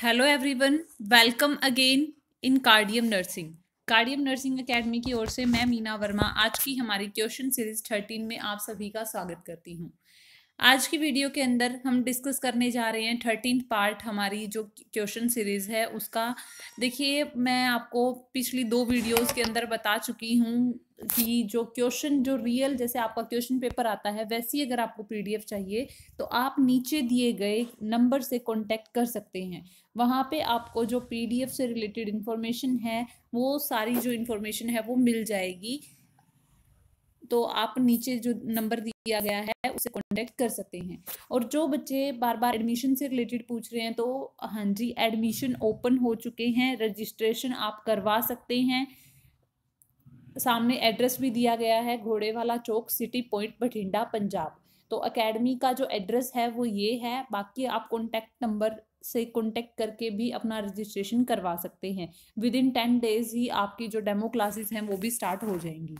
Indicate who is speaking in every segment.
Speaker 1: Hello everyone, welcome again in cardium nursing. Cardium nursing academy की ओर से मैं मीना वर्मा आज की हमारी क्वेश्चन सीरीज 13 में आप सभी का स्वागत करती हूँ। आज की वीडियो के अंदर हम डिस्कस करने जा रहे हैं 13th पार्ट हमारी जो क्वेश्चन सीरीज है उसका। देखिए, मैं आपको पिछली 2 वीडियोस के अंदर बता चुकी हूँ कि जो क्वेश्चन जो रियल जैसे आपका क्वेश्चन पेपर आता है वैसी अगर आपको पीडीएफ चाहिए तो आप नीचे दिए गए नंबर से कांटेक्ट कर सकते हैं। वहाँ पे आपको जो पीडीएफ से रिलेटेड इंफॉर्मेशन है वो सारी जो इंफॉर्मेशन है वो मिल जाएगी। तो आप नीचे जो नंबर दिया गया है उसे कांटेक्ट कर सकते हैं। और जो बच्चे बार बार एडमिशन से रिलेटेड पूछ रहे हैं तो हाँ जी, एडमिशन ओपन हो चुके हैं, रजिस्ट्रेशन आप करवा सकते हैं। सामने एड्रेस भी दिया गया है, घोड़े वाला चौक, सिटी पॉइंट, बठिंडा, पंजाब। तो एकेडमी का जो एड्रेस है वो ये है। बाकी आप कॉन्टैक्ट नंबर से कॉन्टेक्ट करके भी अपना रजिस्ट्रेशन करवा सकते हैं। विद इन 10 डेज ही आपकी जो डेमो क्लासेस हैं वो भी स्टार्ट हो जाएंगी।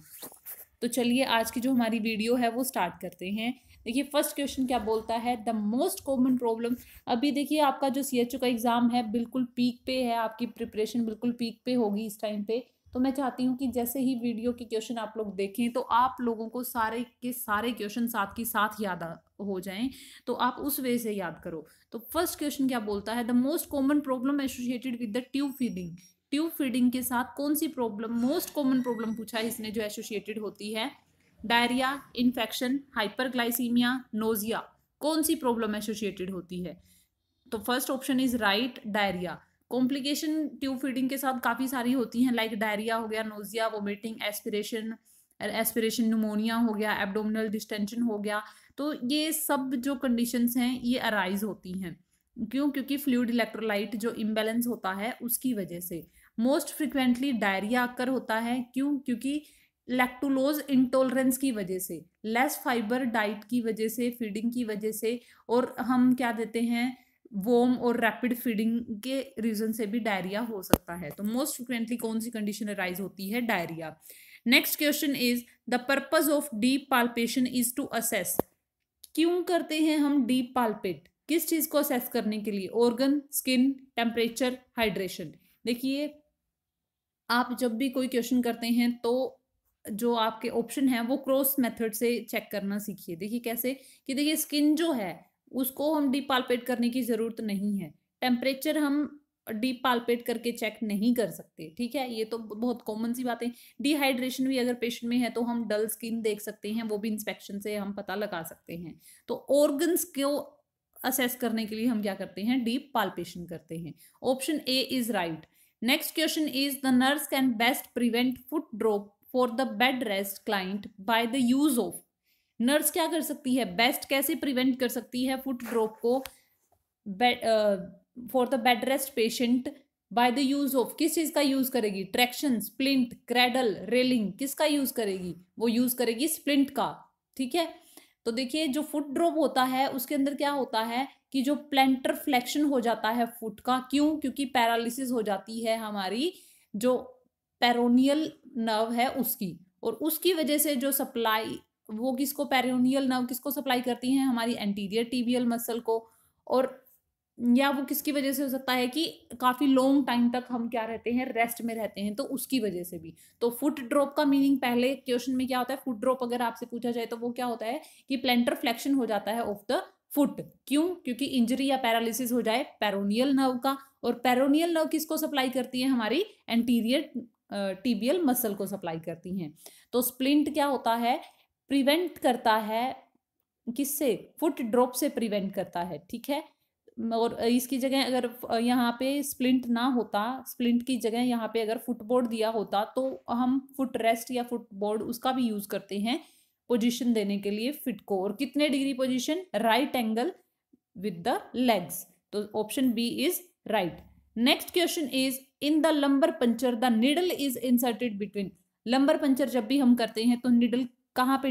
Speaker 1: तो चलिए आज की जो हमारी वीडियो है वो स्टार्ट करते हैं। देखिए, फर्स्ट क्वेश्चन क्या बोलता है, द मोस्ट कॉमन प्रॉब्लम। अभी देखिए आपका जो सीएचओ का एग्जाम है बिल्कुल पीक पे है, आपकी प्रिपरेशन बिल्कुल पीक पे होगी इस टाइम पे। तो मैं चाहती हूँ कि जैसे ही वीडियो के क्वेश्चन आप लोग देखें तो आप लोगों को सारे के सारे क्वेश्चन साथ के साथ याद हो जाएं, तो आप उस वे से याद करो। तो फर्स्ट क्वेश्चन क्या बोलता है, the most common problem associated with the tube feeding. Tube feeding के साथ कौन सी प्रॉब्लम, मोस्ट कॉमन प्रॉब्लम पूछा है इसने जो एसोसिएटेड होती है। डायरिया, इन्फेक्शन, हाइपरग्लाइसीमिया, नोजिया, कौन सी प्रॉब्लम एसोसिएटेड होती है। तो first option is right, diarrhoea. Complication tube feeding के साथ काफ़ी सारी होती हैं, लाइक डायरिया हो गया, नोजिया, वोमिटिंग, एस्पिरेशन न्यूमोनिया हो गया, एब्डोमिनल डिस्टेंशन हो गया। तो ये सब जो कंडीशंस हैं ये अराइज होती हैं। क्यों? क्योंकि फ्लूइड इलेक्ट्रोलाइट जो इम्बेलेंस होता है उसकी वजह से। मोस्ट फ्रिक्वेंटली डायरिया अक्कर होता है। क्यों? क्योंकि लैक्टुलोज इंटॉलरेंस की वजह से, लेस फाइबर डाइट की वजह से, फीडिंग की वजह से, और हम क्या देते हैं, वोम और रैपिड फीडिंग के रीजन से भी डायरिया हो सकता है। तो मोस्ट फ्रिक्वेंटली कौन सी कंडीशन अराइज होती है, diarrhoea. Next question is the purpose of deep palpation is to assess. क्यों करते हैं हम डीप पाल्पेट, किस चीज को असेस करने के लिए, ऑर्गन, स्किन, टेम्परेचर, हाइड्रेशन। देखिए, आप जब भी कोई क्वेश्चन करते हैं तो जो आपके ऑप्शन है वो क्रॉस मेथड से चेक करना सीखिए। देखिए कैसे, कि देखिए स्किन जो है उसको हम डीप पाल्पेट करने की जरूरत नहीं है। टेम्परेचर हम डीप पाल्पेट करके चेक नहीं कर सकते, ठीक है, ये तो बहुत कॉमन सी बात है। डिहाइड्रेशन भी अगर पेशेंट में है तो हम डल स्किन देख सकते हैं, वो भी इंस्पेक्शन से हम पता लगा सकते हैं। तो ऑर्गन्स को असेस करने के लिए हम क्या करते हैं, डीप पाल्पेशन करते हैं। Option A is right. Next question is the nurse can best prevent foot drop for the bed rest client by the use of. Nurse क्या कर सकती है, बेस्ट कैसे प्रिवेंट कर सकती है फुट ड्रॉप को for the bed rest patient by the use of, किस चीज का यूज करेगी, ट्रैक्शन, स्प्लिंट, क्रेडल, रेलिंग, किसका यूज करेगी, वो यूज करेगी स्प्लिंट का, ठीक है। तो देखिए जो फुट ड्रॉप होता है उसके अंदर क्या होता है कि जो प्लेंटर फ्लेक्शन हो जाता है फुट का। क्यों? क्योंकि पैरालिसिस हो जाती है हमारी जो पेरोनियल नर्व है उसकी, और उसकी वजह से जो सप्लाई, वो किसको, पेरोनियल नर्व किसको सप्लाई करती है, हमारी एंटीरियर टिबियल मसल को। और या वो किसकी वजह से हो सकता है कि काफी लॉन्ग टाइम तक हम क्या रहते हैं, रेस्ट में रहते हैं, तो उसकी वजह से भी। तो फुट ड्रॉप का मीनिंग पहले क्वेश्चन में क्या होता है, फुट ड्रॉप अगर आपसे पूछा जाए तो वो क्या होता है कि प्लेंटर फ्लेक्शन हो जाता है ऑफ द फुट। क्यों? क्योंकि इंजरी या पैरालिसिस हो जाए पेरोनियल नर्व का, और पेरोनियल नर्व किसको सप्लाई करती है, हमारी एंटीरियर टिबियल मसल को सप्लाई करती हैं। तो स्प्लिंट क्या होता है, प्रिवेंट करता है, किससे, फुट ड्रॉप से प्रिवेंट करता है, ठीक है। और इसकी जगह अगर यहाँ पे स्प्लिंट ना होता, स्प्लिंट की जगह यहाँ पे अगर फुटबोर्ड दिया होता तो हम फुट रेस्ट या फुटबोर्ड उसका भी यूज करते हैं पोजीशन देने के लिए फिट को। और कितने degree position, right angle with the legs. तो option B is right. Next question is in the lumbar puncture the needle is inserted between. Lumbar puncture जब भी हम करते हैं तो निडल कहाँ पे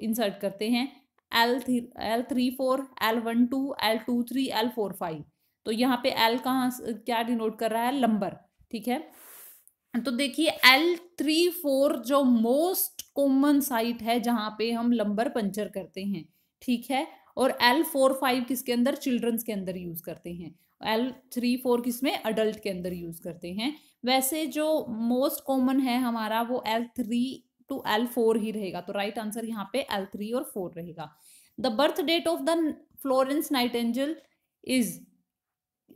Speaker 1: इंसर्ट करते हैं, L34, L12, L23, L45। तो यहाँ पे L कहाँ क्या डिनोट कर रहा है, लंबर, ठीक है। तो देखिए L34 जो मोस्ट कॉमन साइट है जहां पे हम लंबर पंचर करते हैं, ठीक है। और L45 किसके अंदर, चिल्ड्रंस के अंदर यूज करते हैं। L3-4 किसमें, अडल्ट के अंदर यूज करते हैं। वैसे जो मोस्ट कॉमन है हमारा वो L3 to L4 ही रहेगा, तो राइट आंसर यहाँ पे L3 और 4 रहेगा। The birth date of the Florence Nightingale is,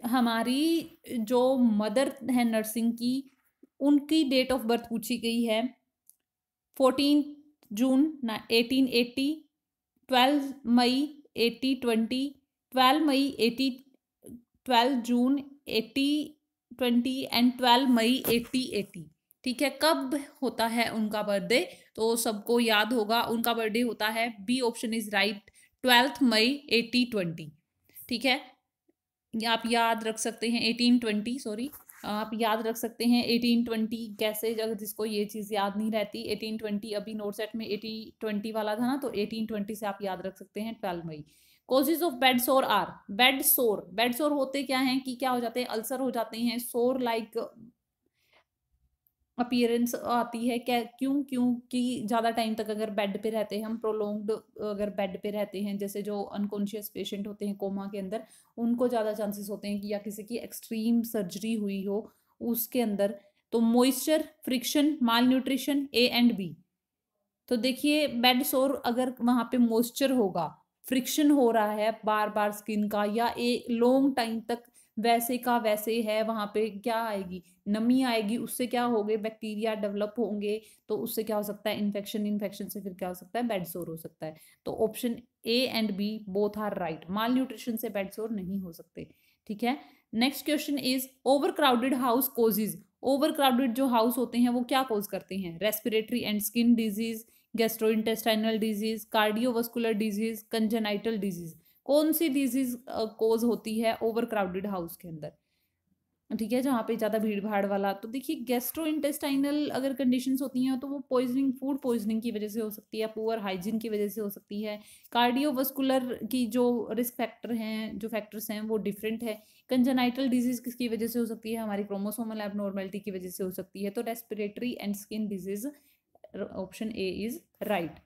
Speaker 1: हमारी जो मदर है नर्सिंग की, उनकी डेट ऑफ बर्थ पूछी गई है 14 जून 1880, 12 मई 1820, 12 मई 80, 12 जून 1820 एंड 12 मई 1880। ठीक है, कब होता है उनका बर्थडे, तो सबको याद होगा उनका बर्थडे होता है, बी ऑप्शन इज राइट, 12 मई 1820। ठीक है, आप याद रख सकते हैं 1820, सॉरी, आप याद रख सकते हैं 1820 कैसे, अगर जिसको ये चीज़ याद नहीं रहती 1820, अभी नोट सेट में 1820 वाला था ना, तो 1820 से आप याद रख सकते हैं 12 मई। Causes of bed sore are, bed sore होते क्या हैं कि क्या हो जाते हैं, अल्सर हो जाते हैं, सोर लाइक अपीयरेंस आती है, क्या क्यों, क्योंकि ज़्यादा टाइम तक अगर बेड पे रहते हैं हम, प्रोलॉन्ग्ड अगर बेड पे रहते हैं, जैसे जो अनकॉन्शियस पेशेंट होते हैं कोमा के अंदर, उनको ज़्यादा चांसेस होते हैं कि या किसी की एक्सट्रीम सर्जरी हुई हो उसके अंदर। तो moisture, friction, malnutrition, A and B. तो देखिए बेड सोर अगर वहां पे मॉइस्चर होगा, फ्रिक्शन हो रहा है बार बार स्किन का, या एक लॉन्ग टाइम तक वैसे का वैसे है, वहां पे क्या आएगी, नमी आएगी, उससे क्या होंगे, बैक्टीरिया डेवलप होंगे, तो उससे क्या हो सकता है, इन्फेक्शन से फिर क्या हो सकता है, बेड सोर हो सकता है। तो option A and B both are right, malnutrition से बेड सोर नहीं हो सकते। ठीक है, next question is overcrowded house causes, overcrowded जो हाउस होते हैं वो क्या कोज करते हैं, respiratory and skin disease, gastrointestinal disease, cardiovascular disease, congenital disease. कौन सी डिजीज कोज होती है ओवर क्राउडेड हाउस के अंदर, ठीक है, जहाँ पे ज़्यादा भीड़ भाड़ वाला। तो देखिए गैस्ट्रो इंटेस्टाइनल अगर कंडीशंस होती हैं तो वो पॉइजनिंग, फूड पॉइजनिंग की वजह से हो सकती है, पुअर हाइजीन की वजह से हो सकती है। कार्डियोवास्कुलर की जो रिस्क फैक्टर हैं, जो फैक्टर्स हैं वो डिफरेंट है। कंजेनाइटल डिजीज किसकी वजह से हो सकती है, हमारी क्रोमोसोमल एबनॉर्मेलिटी की वजह से हो सकती है। तो respiratory and skin disease, option A is right.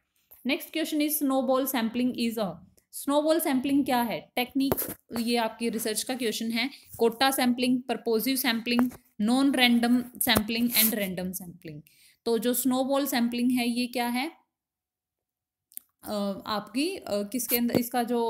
Speaker 1: Next question is snowball sampling is a, snowball sampling क्या है, टेक्निक, ये आपकी रिसर्च का क्वेश्चन है। Quota sampling, purposive sampling, non random sampling and random sampling. तो जो स्नोबॉल सैम्पलिंग है ये क्या है, आपकी किसके अंदर, इसका जो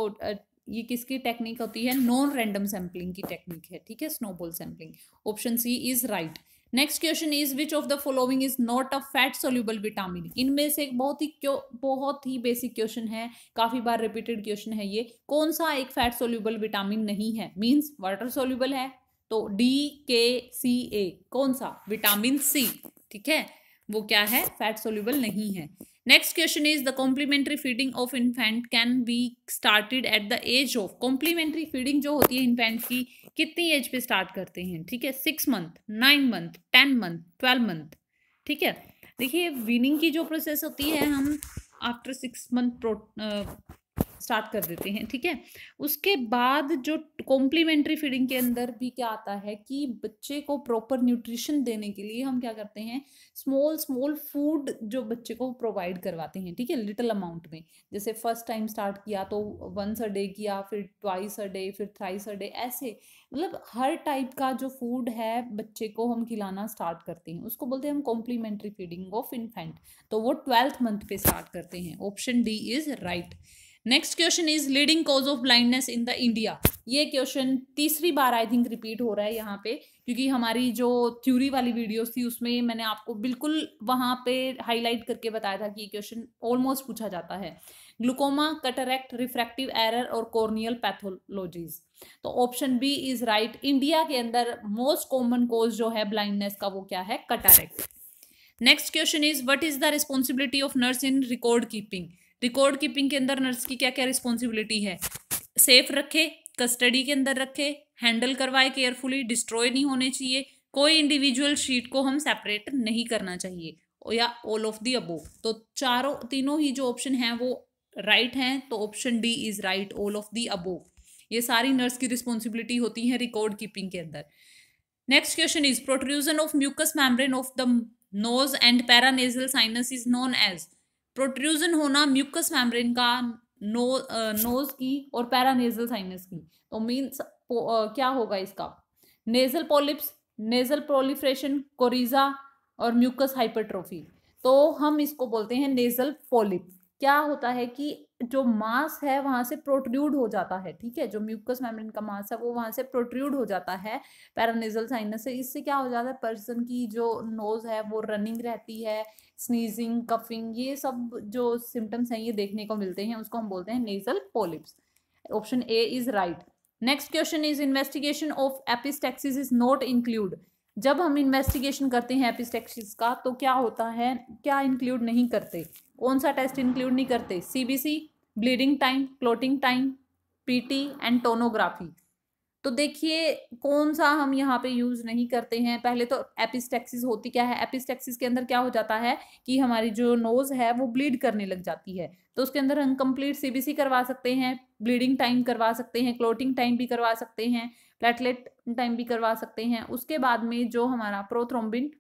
Speaker 1: ये किसकी टेक्निक होती है, नॉन रैंडम सैम्पलिंग की टेक्निक है। ठीक है, snowball sampling, option C is right. Next question is which of the following is not a fat soluble vitamin, इनमें से एक बहुत ही बेसिक क्वेश्चन है, काफी बार रिपीटेड क्वेश्चन है ये, कौन सा एक फैट सोल्यूबल विटामिन नहीं है, मींस वाटर सोल्यूबल है, तो DKCA, कौन सा, विटामिन सी। ठीक है, वो क्या है, फैट सोल्यूबल नहीं है। Next question is the complementary feeding of infant can be started at the age of, complementary feeding जो होती है इन्फेंट की कितनी एज पे स्टार्ट करते हैं, ठीक है, 6 मंथ, 9 मंथ, 10 मंथ, 12 मंथ। ठीक है, देखिए वीनिंग की जो प्रोसेस होती है हम आफ्टर 6 मंथ स्टार्ट कर देते हैं। ठीक है, उसके बाद जो कॉम्प्लीमेंट्री फीडिंग के अंदर भी क्या आता है कि बच्चे को प्रॉपर न्यूट्रिशन देने के लिए हम क्या करते हैं, स्मॉल स्मॉल फूड जो बच्चे को प्रोवाइड करवाते हैं। ठीक है, लिटिल अमाउंट में, जैसे फर्स्ट टाइम स्टार्ट किया तो 1 a डे किया, फिर 2 a डे, फिर 3 a डे, ऐसे मतलब हर टाइप का जो फूड है बच्चे को हम खिलाना स्टार्ट करते हैं, उसको बोलते हैं हम कॉम्प्लीमेंट्री फीडिंग ऑफ इन्फेंट। तो वो 12th मंथ पे स्टार्ट करते हैं, option D is right. Next question is leading cause of blindness in the India, ये क्वेश्चन तीसरी बार आई थिंक रिपीट हो रहा है यहाँ पे, क्योंकि हमारी जो थ्योरी वाली वीडियोस थी उसमें मैंने आपको बिल्कुल वहां पे हाईलाइट करके बताया था कि ये क्वेश्चन ऑलमोस्ट पूछा जाता है। ग्लूकोमा, कैटरैक्ट, रिफ्रैक्टिव एरर और कॉर्नियल पैथोलॉजीज। तो option B is right, India के अंदर मोस्ट कॉमन कोज जो है ब्लाइंडनेस का वो क्या है, cataract. Next question is what is the responsibility of nurse in record keeping, record keeping के अंदर नर्स की क्या क्या रिस्पॉन्सिबिलिटी है, सेफ रखे, कस्टडी के अंदर रखे, हैंडल करवाए केयरफुली, डिस्ट्रॉय नहीं होने चाहिए, कोई इंडिविजुअल शीट को हम सेपरेट नहीं करना चाहिए, या ऑल ऑफ द अबोव। तो तीनों ही जो ऑप्शन है वो राइट हैं, तो option D is right, all of the above. ये सारी नर्स की रिस्पॉन्सिबिलिटी होती है रिकॉर्ड कीपिंग के अंदर। Next question is protrusion of mucous membrane of the nose and paranasal sinus is known as, protrusion होना म्यूकस मेम्ब्रेन का nose की और पैरानेजल साइनस की, तो मीन्स क्या होगा इसका? Nasal polyps, nasal proliferation, coryza और म्यूकस हाइपरट्रोफी। तो हम इसको बोलते हैं नेजल पॉलिप। क्या होता है कि जो मांस है वहां से प्रोट्रूड हो जाता है, ठीक है, जो म्यूकस मेम्ब्रेन का मांस है वो वहां से प्रोट्रूड हो जाता है पैरानेजल साइनस से। इससे क्या हो जाता है, पर्सन की जो नोज है वो रनिंग रहती है, स्नीजिंग, कफिंग, ये सब जो सिम्टम्स हैं ये देखने को मिलते हैं, उसको हम बोलते हैं nasal polyps. Option A is right. Next question is investigation of epistaxis is not include. जब हम इन्वेस्टिगेशन करते हैं एपिस्टेक्सिस का तो क्या होता है, क्या इंक्लूड नहीं करते, कौन सा टेस्ट इंक्लूड नहीं करते? CBC, bleeding time, clotting time, PT and tonography. तो देखिए कौन सा हम यहाँ पे यूज नहीं करते हैं। पहले तो एपिस्टेक्सिस होती क्या है, एपिस्टेक्सिस के अंदर क्या हो जाता है कि हमारी जो नोज है वो ब्लीड करने लग जाती है, तो उसके अंदर हम कंप्लीट सीबीसी करवा सकते हैं, ब्लीडिंग टाइम करवा सकते हैं, क्लोटिंग टाइम भी करवा सकते हैं, प्लेटलेट टाइम भी करवा सकते हैं। उसके बाद में जो हमारा प्रोथ्रोम्बिन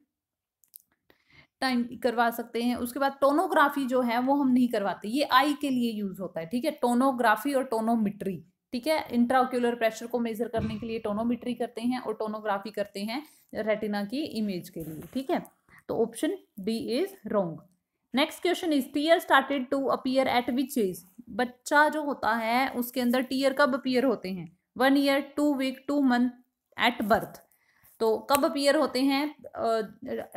Speaker 1: टाइम करवा सकते हैं। उसके बाद टोनोग्राफी जो है वो हम नहीं करवाते, ये आई के लिए यूज होता है, ठीक है, टोनोग्राफी और टोनोमेट्री, ठीक है। इंट्राओक्यूलर प्रेशर को मेजर करने के लिए टोनोमेट्री करते हैं और टोनोग्राफी करते हैं रेटिना की इमेज के लिए, ठीक है। तो option D is wrong. Next question is tear started to appear at which age. बच्चा जो होता है उसके अंदर टीयर कब अपीयर होते हैं? 1 year, 2 week, 2 month at birth. तो कब अपीयर होते हैं?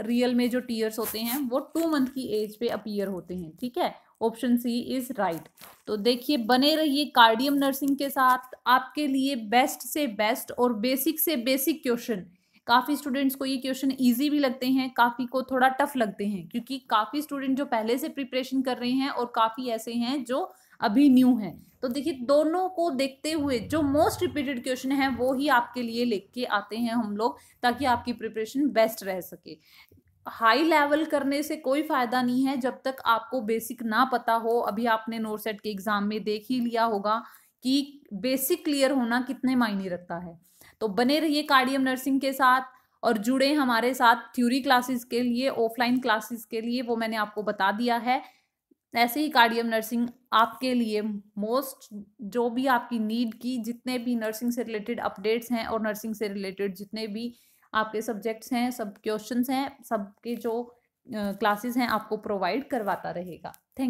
Speaker 1: रियल में जो टीयर्स होते हैं वो 2 मंथ की एज पे अपीयर होते हैं, ठीक है। Option C is right. तो देखिए बने रहिए कार्डियम नर्सिंग के साथ, आपके लिए बेस्ट से बेस्ट और बेसिक से बेसिक क्वेश्चन। काफ़ी स्टूडेंट्स को ये क्वेश्चन इजी भी लगते हैं, काफ़ी को थोड़ा टफ लगते हैं, क्योंकि काफ़ी स्टूडेंट जो पहले से प्रिपरेशन कर रहे हैं और काफ़ी ऐसे हैं जो अभी न्यू हैं। तो देखिए दोनों को देखते हुए जो मोस्ट रिपीटेड क्वेश्चन है वो ही आपके लिए लेके आते हैं हम लोग, ताकि आपकी प्रिपरेशन बेस्ट रह सके। हाई लेवल करने से कोई फायदा नहीं है जब तक आपको बेसिक ना पता हो। अभी आपने नोरसेट के एग्जाम में देख ही लिया होगा कि बेसिक क्लियर होना कितने मायने रखता है। तो बने रहिए कार्डियम नर्सिंग के साथ और जुड़े हमारे साथ थ्योरी क्लासेस के लिए, ऑफलाइन क्लासेस के लिए, वो मैंने आपको बता दिया है। ऐसे ही कार्डियम नर्सिंग आपके लिए मोस्ट, जो भी आपकी नीड की जितने भी नर्सिंग से रिलेटेड अपडेट्स हैं और नर्सिंग से रिलेटेड जितने भी आपके सब्जेक्ट्स हैं, सब क्वेश्चंस हैं, सबके जो क्लासेस हैं आपको प्रोवाइड करवाता रहेगा। थैंक